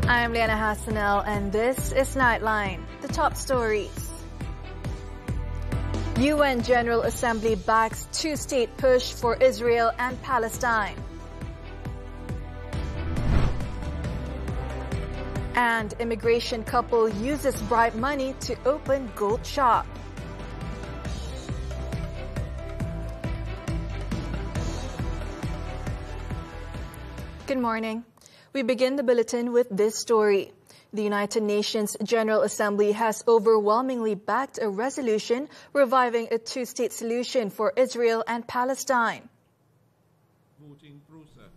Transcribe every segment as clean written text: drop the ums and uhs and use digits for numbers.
I'm Liyana Hassanel, and this is Nightline, the top stories. UN General Assembly backs two-state push for Israel and Palestine. And immigration couple uses bribe money to open gold shop. Good morning. We begin the bulletin with this story. The United Nations General Assembly has overwhelmingly backed a resolution reviving a two-state solution for Israel and Palestine.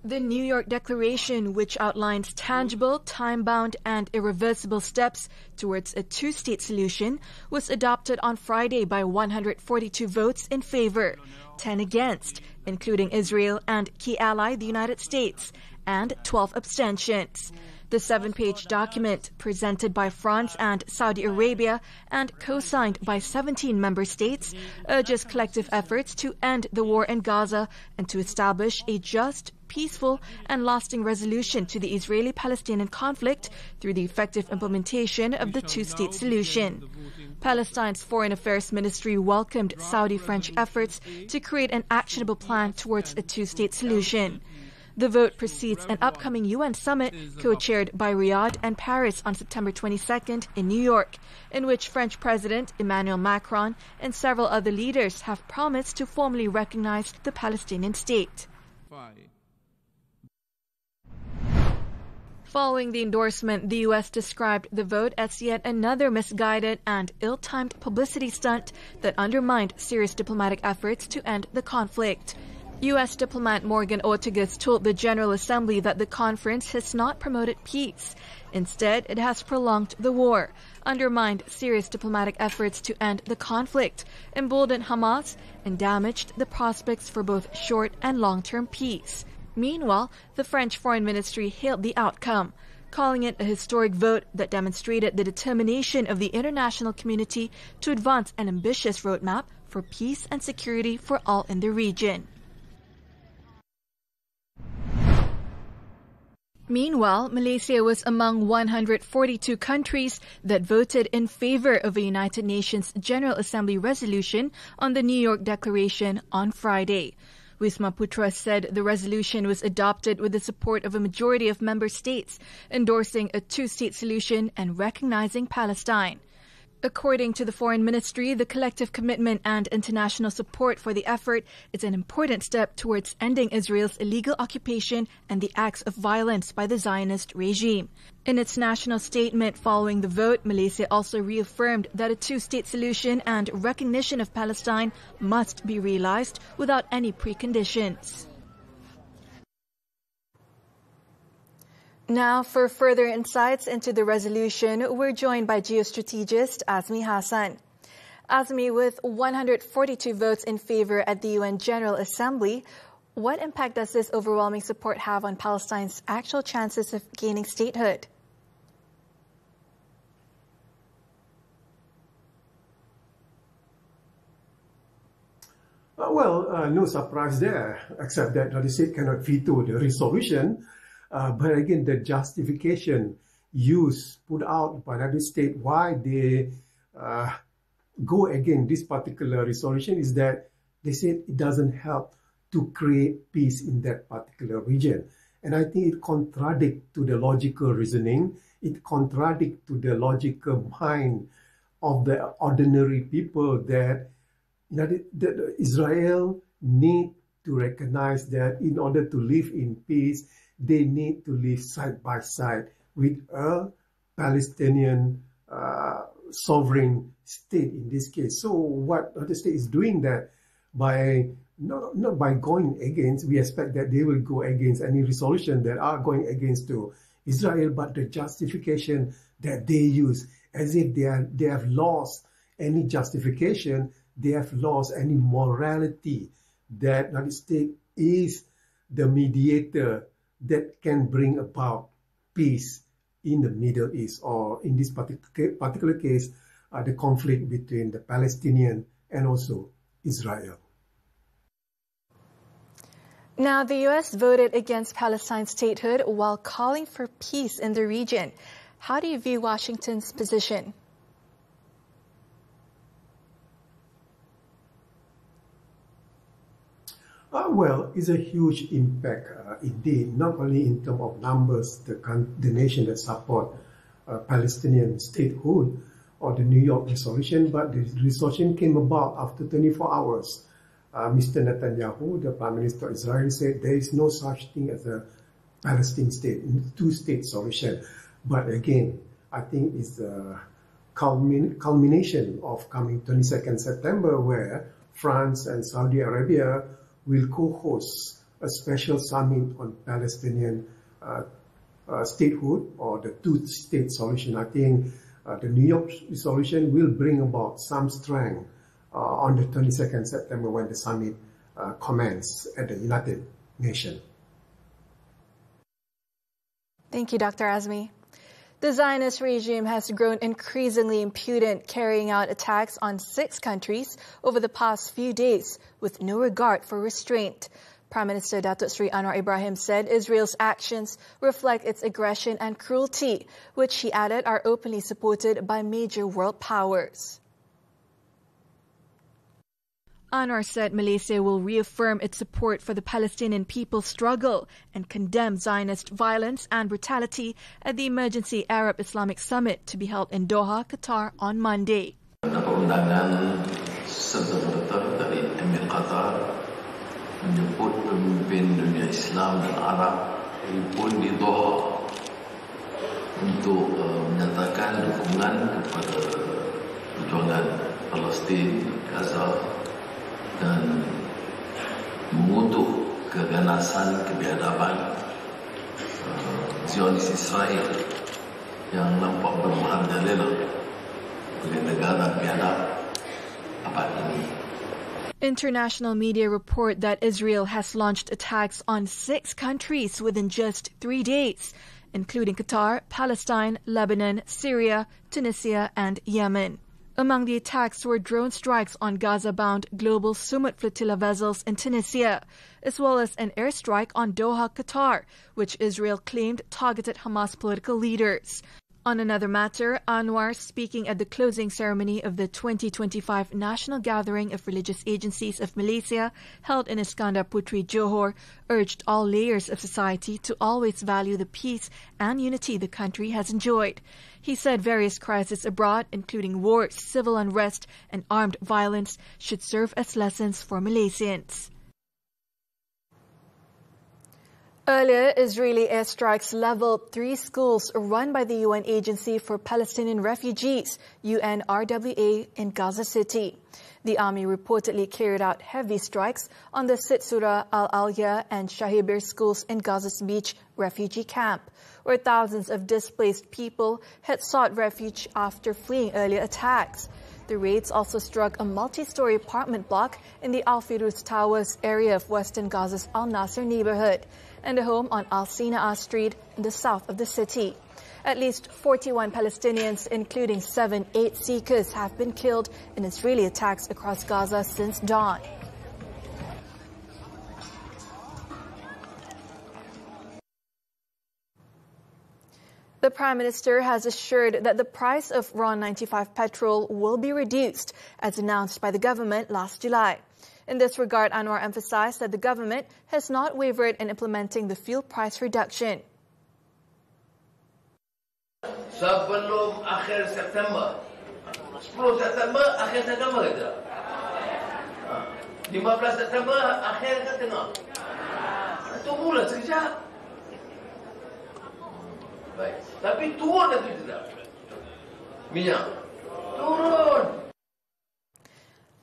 The New York Declaration, which outlines tangible, time-bound and irreversible steps towards a two-state solution, was adopted on Friday by 142 votes in favor, 10 against, including Israel and key ally the United States, and 12 abstentions. The 7-page document, presented by France and Saudi Arabia and co-signed by 17 member states, urges collective efforts to end the war in Gaza and to establish a just, peaceful and lasting resolution to the Israeli-Palestinian conflict through the effective implementation of the two-state solution. Palestine's Foreign Affairs Ministry welcomed Saudi-French efforts to create an actionable plan towards a two-state solution. The vote precedes an upcoming UN summit co-chaired by Riyadh and Paris on September 22nd in New York, in which French President Emmanuel Macron and several other leaders have promised to formally recognize the Palestinian state. Following the endorsement, the U.S. described the vote as yet another misguided and ill-timed publicity stunt that undermined serious diplomatic efforts to end the conflict. U.S. diplomat Morgan Ortagus told the General Assembly that the conference has not promoted peace. Instead, it has prolonged the war, undermined serious diplomatic efforts to end the conflict, emboldened Hamas, and damaged the prospects for both short and long-term peace. Meanwhile, the French Foreign Ministry hailed the outcome, calling it a historic vote that demonstrated the determination of the international community to advance an ambitious roadmap for peace and security for all in the region. Meanwhile, Malaysia was among 142 countries that voted in favor of a United Nations General Assembly resolution on the New York Declaration on Friday. Wisma Putra said the resolution was adopted with the support of a majority of member states, endorsing a two-state solution and recognizing Palestine. According to the Foreign Ministry, the collective commitment and international support for the effort is an important step towards ending Israel's illegal occupation and the acts of violence by the Zionist regime. In its national statement following the vote, Malaysia also reaffirmed that a two-state solution and recognition of Palestine must be realized without any preconditions. Now, for further insights into the resolution, we're joined by geostrategist Azmi Hassan. Azmi, with 142 votes in favor at the UN General Assembly, what impact does this overwhelming support have on Palestine's actual chances of gaining statehood? No surprise there, except that the state cannot veto the resolution. But again, the justification put out by the state why they go against this particular resolution is that they said it doesn't help to create peace in that particular region. And I think it contradicts to the logical reasoning. It contradicts to the logical mind of the ordinary people that Israel need to recognize that in order to live in peace, they need to live side by side with a Palestinian sovereign state in this case. So what the state is doing that by not by going against, we expect that they will go against any resolution that are going against to Israel, but the justification that they use as if they have lost any justification, they have lost any morality that the state is the mediator that can bring about peace in the Middle East, or in this particular case, the conflict between the Palestinian and also Israel. Now, the U.S. voted against Palestine's statehood while calling for peace in the region. How do you view Washington's position? Well, it's a huge impact indeed, not only in terms of numbers, the nation that support Palestinian statehood or the New York resolution, but the resolution came about after 24 hours. Mr. Netanyahu, the Prime Minister of Israel, said there is no such thing as a Palestinian state, two-state solution. But again, I think it's a culmination of coming 22nd September, where France and Saudi Arabia will co-host a special summit on Palestinian statehood or the two-state solution. I think the New York resolution will bring about some strength on the 22nd September when the summit commences at the United Nations. Thank you, Dr. Azmi. The Zionist regime has grown increasingly impudent, carrying out attacks on 6 countries over the past few days with no regard for restraint. Prime Minister Datuk Sri Anwar Ibrahim said Israel's actions reflect its aggression and cruelty, which he added are openly supported by major world powers. Anwar said Malaysia will reaffirm its support for the Palestinian people's struggle and condemn Zionist violence and brutality at the Emergency Arab Islamic Summit to be held in Doha, Qatar on Monday. Undangan sebentar dari Emir Qatar menyebut pemimpin dunia Islam dan Arab pun di Doha untuk menyatakan dukungan kepada perjuangan Palestin, Gaza, dan mengutuk keganasan kebiadaban Zionis Israel yang nampak bermerajalela oleh negara biadab abad ini. International media report that Israel has launched attacks on 6 countries within just 3 days, including Qatar, Palestine, Lebanon, Syria, Tunisia, and Yemen. Among the attacks were drone strikes on Gaza-bound global Sumut flotilla vessels in Tunisia, as well as an airstrike on Doha, Qatar, which Israel claimed targeted Hamas political leaders. On another matter, Anwar, speaking at the closing ceremony of the 2025 National Gathering of Religious Agencies of Malaysia, held in Iskandar Putri, Johor, urged all layers of society to always value the peace and unity the country has enjoyed. He said various crises abroad, including wars, civil unrest, and armed violence, should serve as lessons for Malaysians. Earlier, Israeli airstrikes leveled 3 schools run by the UN Agency for Palestinian Refugees, UNRWA, in Gaza City. The army reportedly carried out heavy strikes on the Sitsura, Al-Alya, and Shahibir schools in Gaza's Beach refugee camp, where thousands of displaced people had sought refuge after fleeing earlier attacks. The raids also struck a multi-story apartment block in the Al-Firuz Towers area of western Gaza's Al-Nasser neighborhood, and a home on Al-Sinaa Street in the south of the city. At least 41 Palestinians, including 7 aid seekers, have been killed in Israeli attacks across Gaza since dawn. The Prime Minister has assured that the price of RON 95 petrol will be reduced, as announced by the government last July. In this regard, Anwar emphasized that the government has not wavered in implementing the fuel price reduction. Sebelum akhir September, 10 September, akhir September kita. 15 September, akhir ke tengah. Tunggulah sekejap. Baik. Tapi turun atau tidak? Minyak. Turun.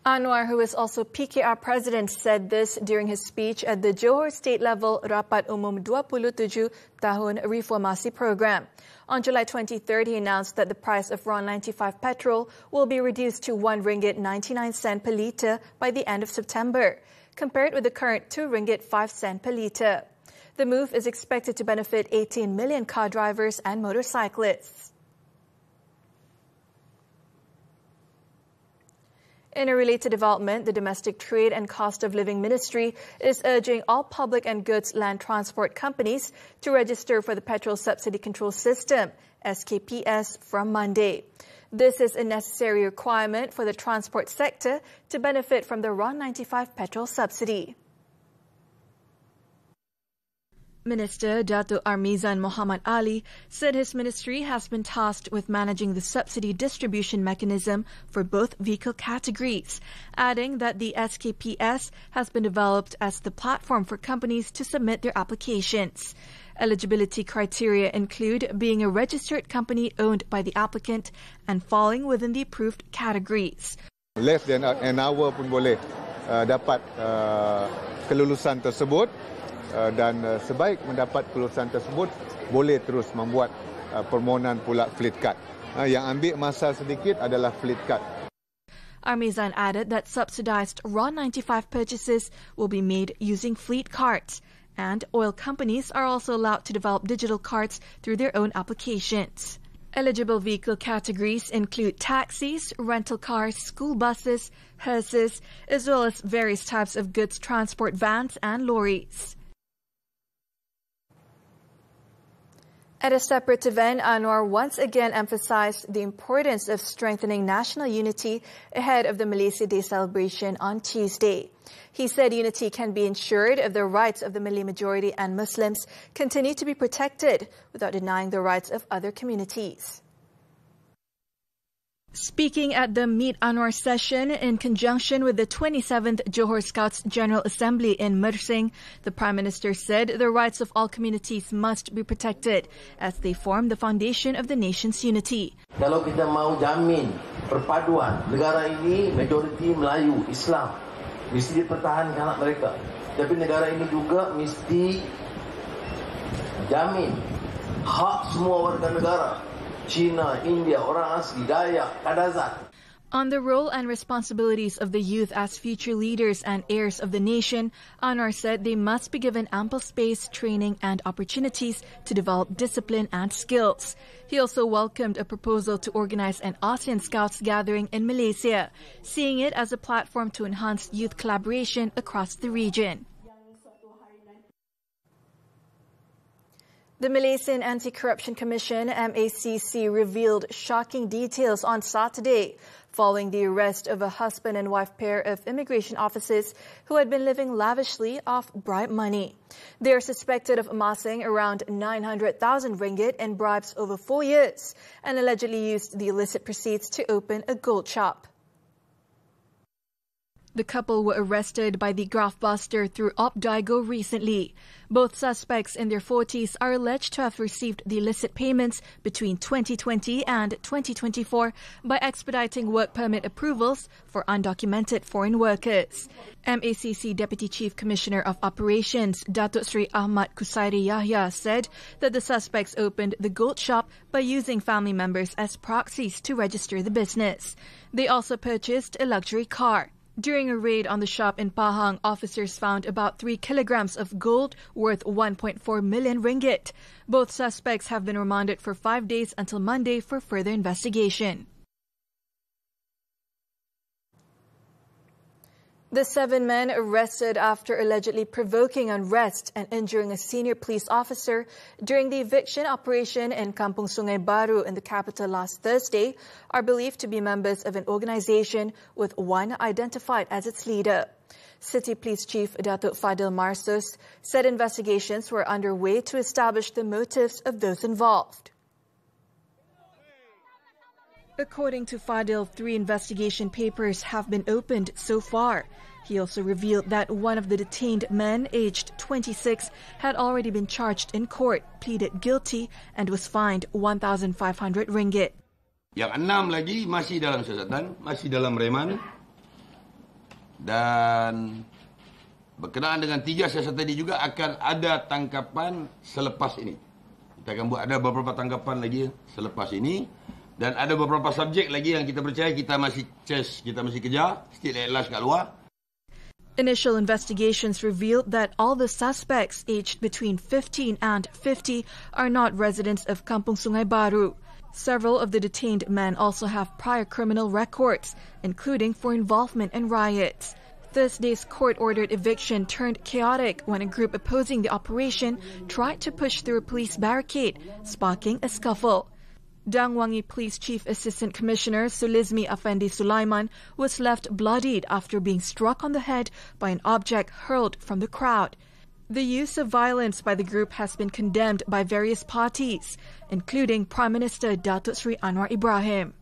Anwar, who is also PKR president, said this during his speech at the Johor State-level Rapat Umum 27 Tahun Reformasi Program. On July 23rd, he announced that the price of RON 95 petrol will be reduced to RM1.99 per litre by the end of September, compared with the current RM2.05 per litre. The move is expected to benefit 18 million car drivers and motorcyclists. In a related development, the Domestic Trade and Cost of Living Ministry is urging all public and goods land transport companies to register for the Petrol Subsidy Control System, SKPS, from Monday. This is a necessary requirement for the transport sector to benefit from the RON95 petrol subsidy. Minister Dato' Armizan Muhammad Ali said his ministry has been tasked with managing the subsidy distribution mechanism for both vehicle categories, adding that the SKPS has been developed as the platform for companies to submit their applications. Eligibility criteria include being a registered company owned by the applicant and falling within the approved categories. Less than an hour pun boleh dapat kelulusan tersebut. Dan sebaik mendapat kelulusan tersebut, boleh terus membuat permohonan pula fleet card. Yang ambil masa sedikit adalah fleet card. Armizan added that subsidized RON95 purchases will be made using fleet cards, and oil companies are also allowed to develop digital cards through their own applications. Eligible vehicle categories include taxis, rental cars, school buses, hearses, as well as various types of goods transport vans and lorries. At a separate event, Anwar once again emphasized the importance of strengthening national unity ahead of the Malaysia Day celebration on Tuesday. He said unity can be ensured if the rights of the Malay majority and Muslims continue to be protected without denying the rights of other communities. Speaking at the Meet Anwar session in conjunction with the 27th Johor Scouts General Assembly in Mersing, the Prime Minister said the rights of all communities must be protected as they form the foundation of the nation's unity. Kalau kita mau jamin perpaduan negara ini majoriti Melayu Islam, mesti dipertahankan hak mereka. Tapi negara ini juga mesti jamin hak semua warga negara. China, India, orang asli, Dayak, Kadazan. On the role and responsibilities of the youth as future leaders and heirs of the nation, Anwar said they must be given ample space, training and opportunities to develop discipline and skills. He also welcomed a proposal to organize an ASEAN Scouts gathering in Malaysia, seeing it as a platform to enhance youth collaboration across the region. The Malaysian Anti-Corruption Commission, MACC, revealed shocking details on Saturday following the arrest of a husband and wife pair of immigration officers who had been living lavishly off bribe money. They are suspected of amassing around 900,000 ringgit in bribes over 4 years and allegedly used the illicit proceeds to open a gold shop. The couple were arrested by the graft buster through Opdigo recently. Both suspects in their 40s are alleged to have received the illicit payments between 2020 and 2024 by expediting work permit approvals for undocumented foreign workers. MACC Deputy Chief Commissioner of Operations, Datuk Sri Ahmad Kusairi Yahya, said that the suspects opened the gold shop by using family members as proxies to register the business. They also purchased a luxury car. During a raid on the shop in Pahang, officers found about 3 kilograms of gold worth 1.4 million ringgit. Both suspects have been remanded for 5 days until Monday for further investigation. The 7 men arrested after allegedly provoking unrest and injuring a senior police officer during the eviction operation in Kampung Sungai Baru in the capital last Thursday are believed to be members of an organization with one identified as its leader. City Police Chief Datuk Fadil Marsus said investigations were underway to establish the motives of those involved. According to Fadil, 3 investigation papers have been opened so far. He also revealed that one of the detained men, aged 26, had already been charged in court, pleaded guilty, and was fined 1,500 ringgit. Yang 6 lagi masih dalam siasatan, masih dalam reman. Dan berkenaan dengan 3 siasatan ini juga akan ada tangkapan selepas ini. Kita akan buat ada beberapa tangkapan lagi selepas ini. Dan ada beberapa subjek lagi yang kita percaya kita masih chase, kita masih kejar, still at last kat luar. Initial investigations revealed that all the suspects aged between 15 and 50 are not residents of Kampung Sungai Baru. Several of the detained men also have prior criminal records, including for involvement in riots. Thursday's court-ordered eviction turned chaotic when a group opposing the operation tried to push through a police barricade, sparking a scuffle. Dangwangi Police Chief Assistant Commissioner Sulizmi Afendi Sulaiman was left bloodied after being struck on the head by an object hurled from the crowd. The use of violence by the group has been condemned by various parties, including Prime Minister Datuk Sri Anwar Ibrahim.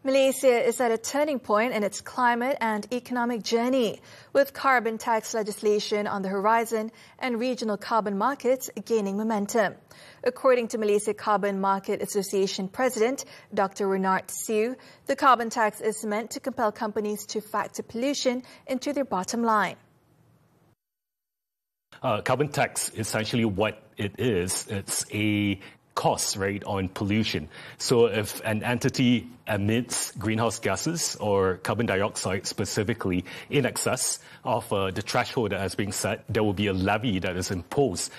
Malaysia is at a turning point in its climate and economic journey, with carbon tax legislation on the horizon and regional carbon markets gaining momentum. According to Malaysia Carbon Market Association President Dr. Renard Siu, the carbon tax is meant to compel companies to factor pollution into their bottom line. Carbon tax, essentially what it is, it's a cost, right, on pollution. So if an entity emits greenhouse gases or carbon dioxide specifically in excess of the threshold that has been set, there will be a levy that is imposed.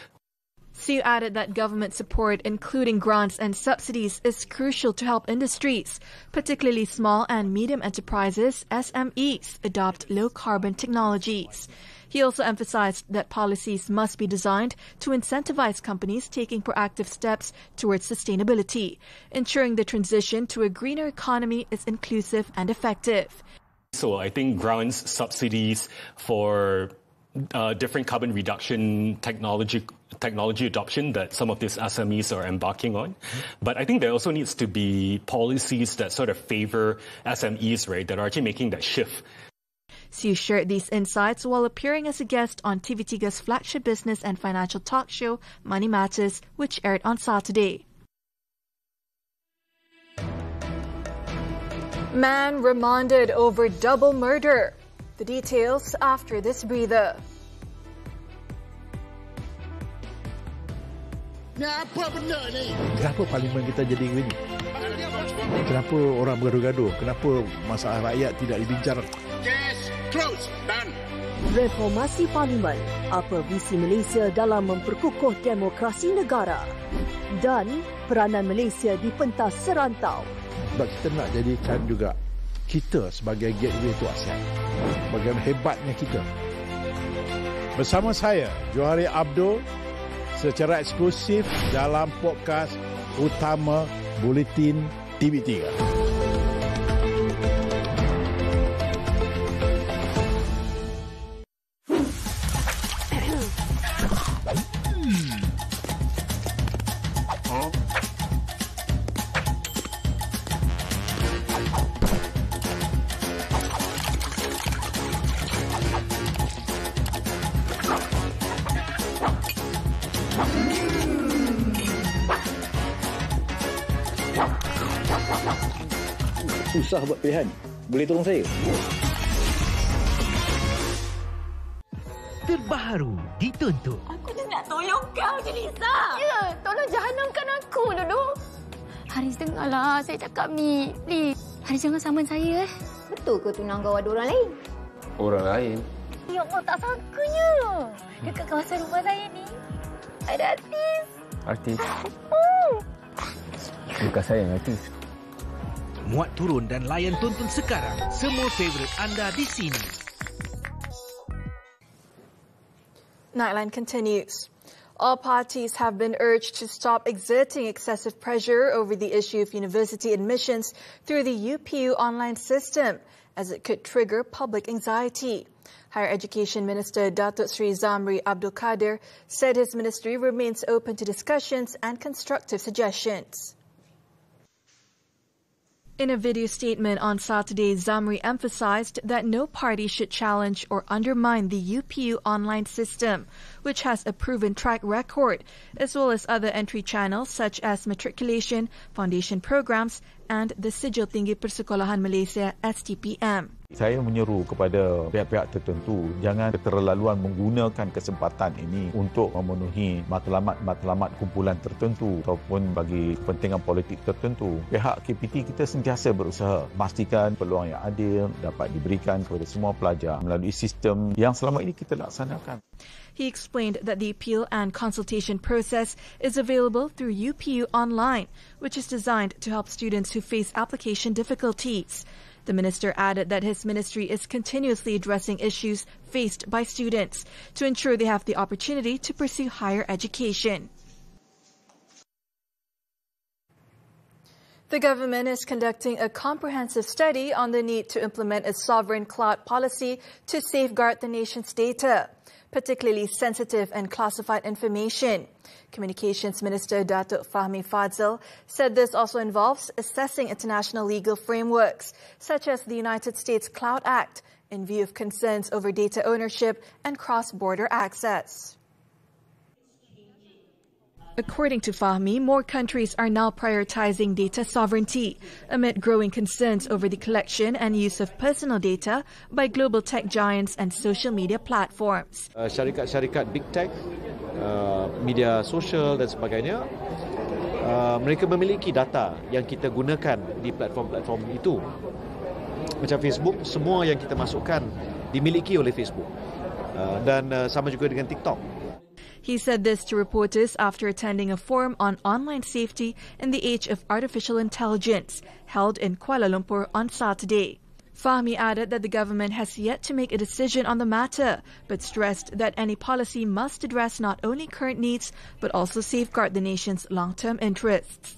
Siu added that government support, including grants and subsidies, is crucial to help industries, particularly small and medium enterprises, SMEs, adopt low-carbon technologies. He also emphasized that policies must be designed to incentivize companies taking proactive steps towards sustainability, ensuring the transition to a greener economy is inclusive and effective. So I think grants, subsidies for different carbon reduction technology adoption that some of these SMEs are embarking on. But I think there also needs to be policies that sort of favor SMEs, right, that are actually making that shift. Siu shared these insights while appearing as a guest on TV3's flagship business and financial talk show, Money Matters, which aired on Saturday. Man remanded over double murder. The details after this breather. Apa benda ni? Kenapa parlimen kita jadi begini? Kenapa orang bergaduh? Kenapa masalah rakyat tidak dibincang? Case closed. Done. Reformasi parlimen, apa visi Malaysia dalam memperkukuh demokrasi negara? Dan peranan Malaysia di pentas serantau. Sebab kita nak jadikan juga kita sebagai gateway to ASEAN. Bagaimana hebatnya kita. Bersama saya, Johari Abdul, secara eksklusif dalam podcast utama Buletin TV3. Susah buat pilihan. Boleh tolong saya? Terbaru dituntut. Aku dah nak tolong kau je, Lisa. Ya, tolong jahanamkan aku dulu. Haris, dengarlah saya cakap ni. Please. Haris, jangan saman saya. Betul ke tunang kau ada orang lain? Orang lain? Ya Allah, tak sangkanya. Dekat kawasan rumah saya ni, ada artis. Artis? Bukan saya yang artis. Muat turun dan layan tonton sekarang. Semua favourite anda di sini. Nightline continues. All parties have been urged to stop exerting excessive pressure over the issue of university admissions through the UPU online system, as it could trigger public anxiety. Higher Education Minister Datuk Sri Zamri Abdul Kadir said his ministry remains open to discussions and constructive suggestions. In a video statement on Saturday, Zamri emphasized that no party should challenge or undermine the UPU online system, which has a proven track record, as well as other entry channels such as matriculation, foundation programs, and the Sijil Tinggi Persekolahan Malaysia (STPM). Saya menyeru kepada pihak-pihak tertentu jangan keterlaluan menggunakan kesempatan ini untuk memenuhi matlamat-matlamat kumpulan tertentu ataupun bagi kepentingan politik tertentu. Pihak KPT kita sentiasa berusaha memastikan peluang yang adil dapat diberikan kepada semua pelajar melalui sistem yang selama ini kita laksanakan. He explained that the appeal and consultation process is available through UPU Online, which is designed to help students who face application difficulties. The minister added that his ministry is continuously addressing issues faced by students to ensure they have the opportunity to pursue higher education. The government is conducting a comprehensive study on the need to implement a sovereign cloud policy to safeguard the nation's data, particularly sensitive and classified information. Communications Minister Datuk Fahmi Fadzil said this also involves assessing international legal frameworks, such as the United States Cloud Act, in view of concerns over data ownership and cross-border access. According to Fahmi, more countries are now prioritizing data sovereignty amid growing concerns over the collection and use of personal data by global tech giants and social media platforms. Syarikat-syarikat big tech, media sosial dan sebagainya, mereka memiliki data yang kita gunakan di platform-platform itu. Macam Facebook, semua yang kita masukkan dimiliki oleh Facebook. Dan sama juga dengan TikTok. He said this to reporters after attending a forum on online safety in the age of artificial intelligence held in Kuala Lumpur on Saturday. Fahmi added that the government has yet to make a decision on the matter, but stressed that any policy must address not only current needs, but also safeguard the nation's long-term interests.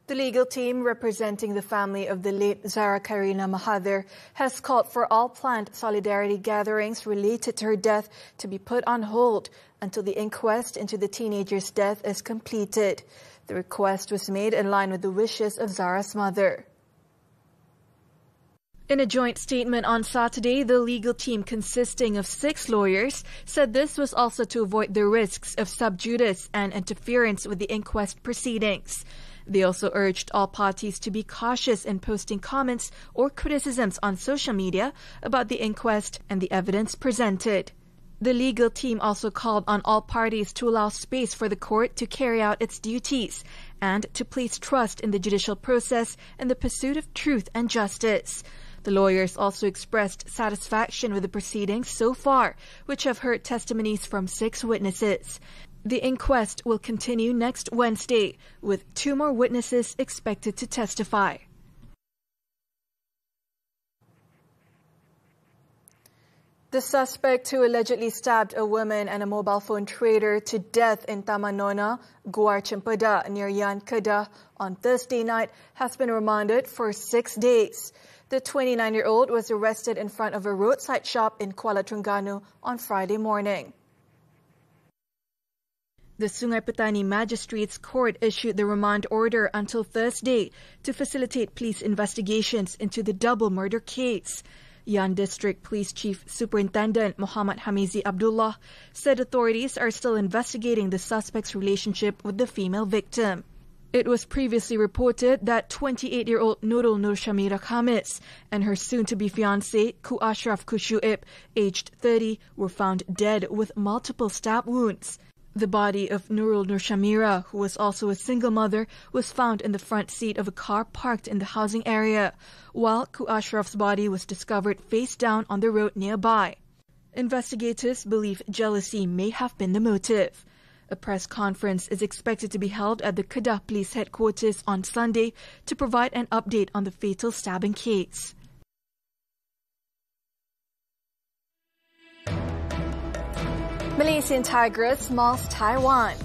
The legal team representing the family of the late Zara Karina Mahathir has called for all planned solidarity gatherings related to her death to be put on hold until the inquest into the teenager's death is completed. The request was made in line with the wishes of Zara's mother. In a joint statement on Saturday, the legal team consisting of 6 lawyers said this was also to avoid the risks of sub judice and interference with the inquest proceedings. They also urged all parties to be cautious in posting comments or criticisms on social media about the inquest and the evidence presented. The legal team also called on all parties to allow space for the court to carry out its duties and to place trust in the judicial process in the pursuit of truth and justice. The lawyers also expressed satisfaction with the proceedings so far, which have heard testimonies from 6 witnesses. The inquest will continue next Wednesday, with 2 more witnesses expected to testify. The suspect who allegedly stabbed a woman and a mobile phone trader to death in Taman Nona, Guar Cempeda, near Yan Kedah on Thursday night has been remanded for 6 days. The 29-year-old was arrested in front of a roadside shop in Kuala Terengganu on Friday morning. The Sungai Petani Magistrates Court issued the remand order until Thursday to facilitate police investigations into the double murder case. Yan District Police Chief Superintendent Muhammad Hamizi Abdullah said authorities are still investigating the suspect's relationship with the female victim. It was previously reported that 28-year-old Nurul Nur Shamira Khamis and her soon-to-be fiancé, Ku Ashraf Kushuib, aged 30, were found dead with multiple stab wounds. The body of Nurul Nur Shamira, who was also a single mother, was found in the front seat of a car parked in the housing area, while Ku Ashraf's body was discovered face down on the road nearby. Investigators believe jealousy may have been the motive. A press conference is expected to be held at the Kedah Police Headquarters on Sunday to provide an update on the fatal stabbing case. Malaysian Tigress mauls Taiwan.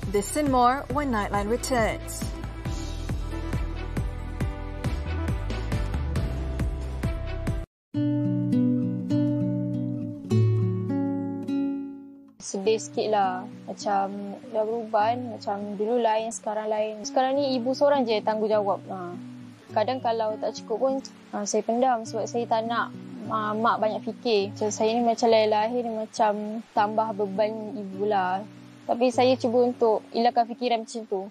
This and more when Nightline returns. Sedih sikit lah. Macam dah berubah kan. Macam dulu lain, sekarang lain. Sekarang ni ibu seorang je tanggungjawab. Kadang kalau tak cukup pun saya pendam sebab saya tak nak mak banyak fikir. Macam saya ni macam lahir ni macam tambah beban ibu lah. Tapi saya cuba untuk elakkan fikiran macam tu.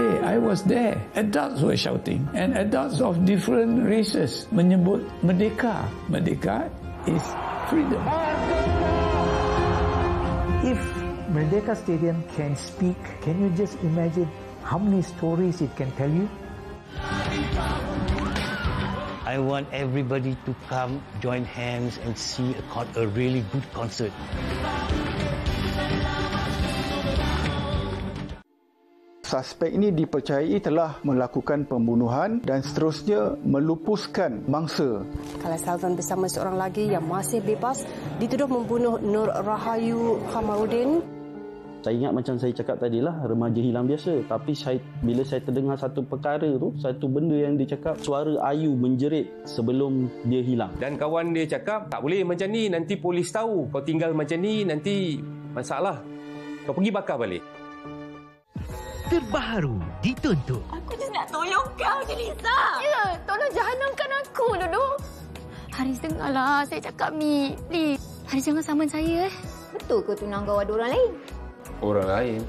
day, I was there. Adults were shouting, and adults of different races menyebut Merdeka. Merdeka is freedom. If Merdeka Stadium can speak, can you just imagine how many stories it can tell you? I want everybody to come, join hands and see a really good concert. Suspek ini dipercayai telah melakukan pembunuhan dan seterusnya melupuskan mangsa. Kalau Salvan bersama seorang lagi yang masih bebas dituduh membunuh Nur Rahayu Khamarudin. Saya ingat macam saya cakap tadilah, remaja hilang biasa. Tapi bila saya terdengar satu perkara tu, satu benda yang dia cakap, suara Ayu menjerit sebelum dia hilang. Dan kawan dia cakap, tak boleh macam ni, nanti polis tahu. Kau tinggal macam ni, nanti masalah. Kau pergi bakar balik. Terbaru dituntut. Aku just nak tolong kau je, Lisa. Ya, tolong jahanamkan aku dulu. Haris, dengarlah saya cakap, Mi. Please. Haris, jangan saman saya. Betul ke tunang kau ada orang lain? Orang lain?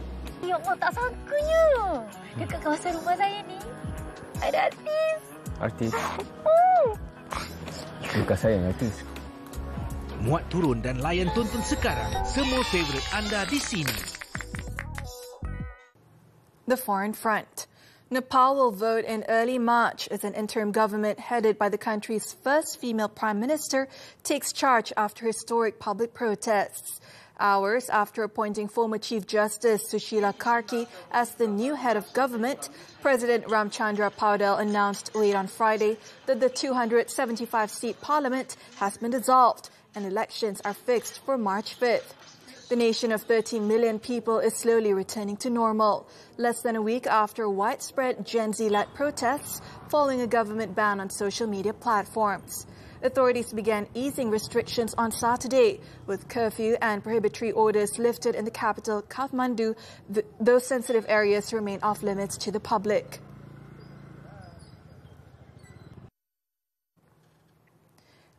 Ya Allah, tak sangkanya. Dekat kawasan rumah saya ni, ada artis. Artis? Bukan saya yang artis. Muat turun dan layan tonton sekarang. Semua favourite anda di sini. The foreign front. Nepal will vote in early March as an interim government headed by the country's first female prime minister takes charge after historic public protests. Hours after appointing former Chief Justice Sushila Karki as the new head of government, President Ramchandra Paudel announced late on Friday that the 275-seat parliament has been dissolved and elections are fixed for March 5th. The nation of 13 million people is slowly returning to normal, less than a week after widespread Gen Z-led protests following a government ban on social media platforms. Authorities began easing restrictions on Saturday, with curfew and prohibitory orders lifted in the capital, Kathmandu. Those sensitive areas remain off limits to the public.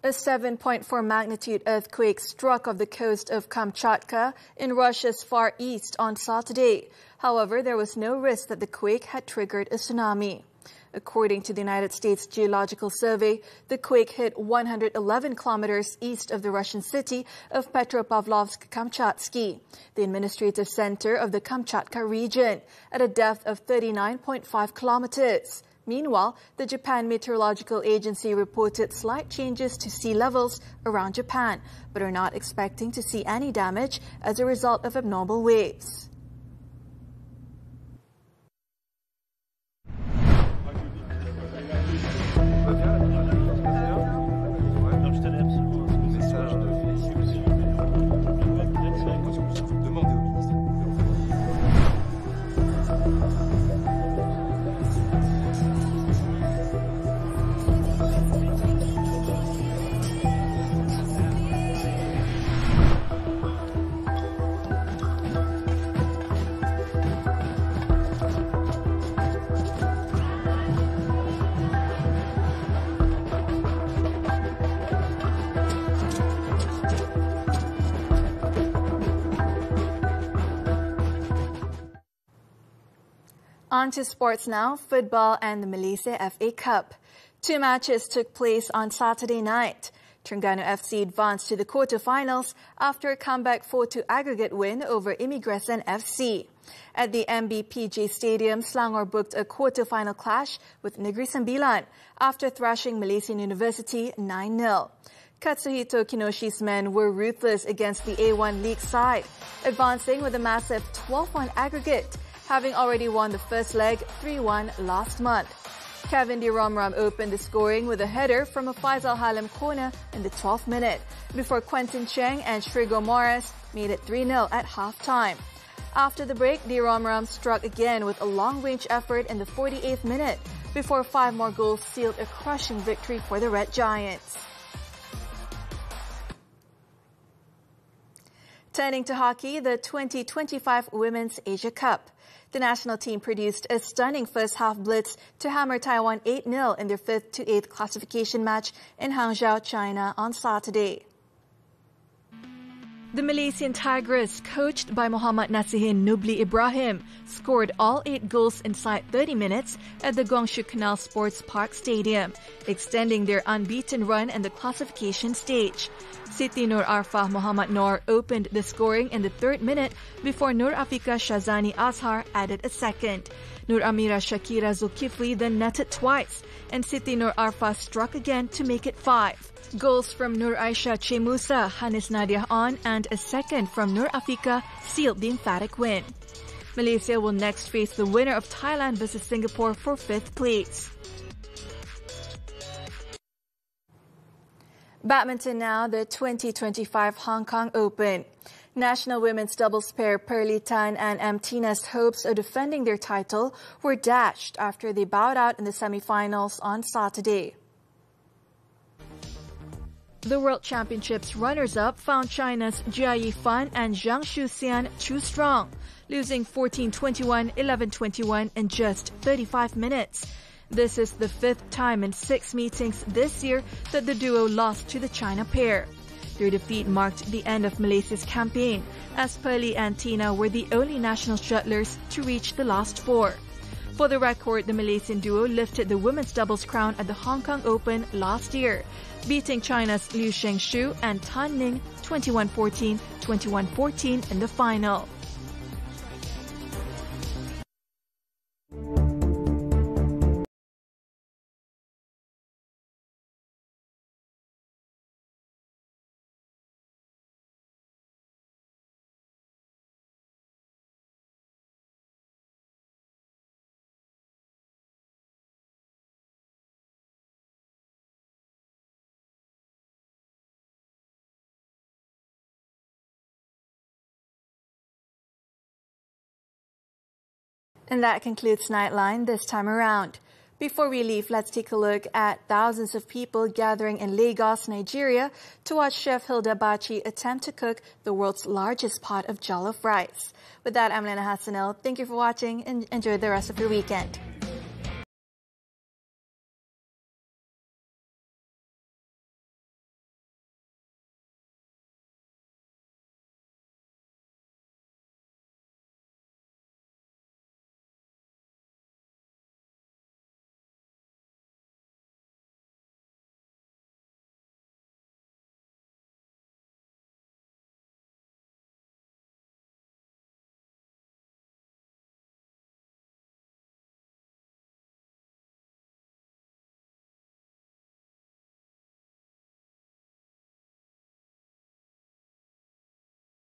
A 7.4 magnitude earthquake struck off the coast of Kamchatka in Russia's far east on Saturday. However, there was no risk that the quake had triggered a tsunami. According to the United States Geological Survey, the quake hit 111 kilometers east of the Russian city of Petropavlovsk-Kamchatsky, the administrative center of the Kamchatka region, at a depth of 39.5 kilometers. Meanwhile, the Japan Meteorological Agency reported slight changes to sea levels around Japan, but are not expecting to see any damage as a result of abnormal waves. On to sports now, football and the Malaysia FA Cup. Two matches took place on Saturday night. Terengganu FC advanced to the quarter-finals after a comeback 4-2 aggregate win over Imigration FC. At the MBPJ Stadium, Selangor booked a quarter-final clash with Negeri Sembilan after thrashing Malaysian University 9-0. Katsuhito Kinoshi's men were ruthless against the A1 League side, advancing with a massive 12-1 aggregate, having already won the first leg 3-1 last month. Kevin De Romram opened the scoring with a header from a Faisal Halim corner in the 12th minute, before Quentin Cheng and Shrigo Morris made it 3-0 at half-time. After the break, De Romram struck again with a long-range effort in the 48th minute, before 5 more goals sealed a crushing victory for the Red Giants. Turning to hockey, the 2025 Women's Asia Cup. The national team produced a stunning first-half blitz to hammer Taiwan 8-0 in their 5th to 8th classification match in Hangzhou, China on Saturday. The Malaysian Tigers, coached by Muhammad Nasihin Nubli Ibrahim, scored all 8 goals inside 30 minutes at the Guangzhou Canal Sports Park Stadium, extending their unbeaten run in the classification stage. Siti Nur Arfah Muhammad Noor opened the scoring in the 3rd minute before Nur Afika Shazani Azhar added a second. Nur Amira Shakira Zulkifli then netted twice, and Siti Nur Arfah struck again to make it 5. Goals from Nur Aisha Chemusa, Hanis Nadia On, and a second from Nur Afika sealed the emphatic win. Malaysia will next face the winner of Thailand vs Singapore for 5th place. Badminton now, the 2025 Hong Kong Open. National women's doubles pair Pearly Tan and Amtina's hopes of defending their title were dashed after they bowed out in the semi-finals on Saturday. The World Championships runners-up found China's Jia Yifan and Zhang Shuxian too strong, losing 14-21, 11-21 in just 35 minutes. This is the 5th time in 6 meetings this year that the duo lost to the China pair. Their defeat marked the end of Malaysia's campaign, as Pearly and Tina were the only national shuttlers to reach the last 4. For the record, the Malaysian duo lifted the women's doubles crown at the Hong Kong Open last year, beating China's Liu Shengshu and Tan Ning 21-14, 21-14 in the final. And that concludes Nightline this time around. Before we leave, let's take a look at thousands of people gathering in Lagos, Nigeria to watch Chef Hilda Baci attempt to cook the world's largest pot of jollof rice. With that, I'm Liyana Hassanel. Thank you for watching and enjoy the rest of your weekend.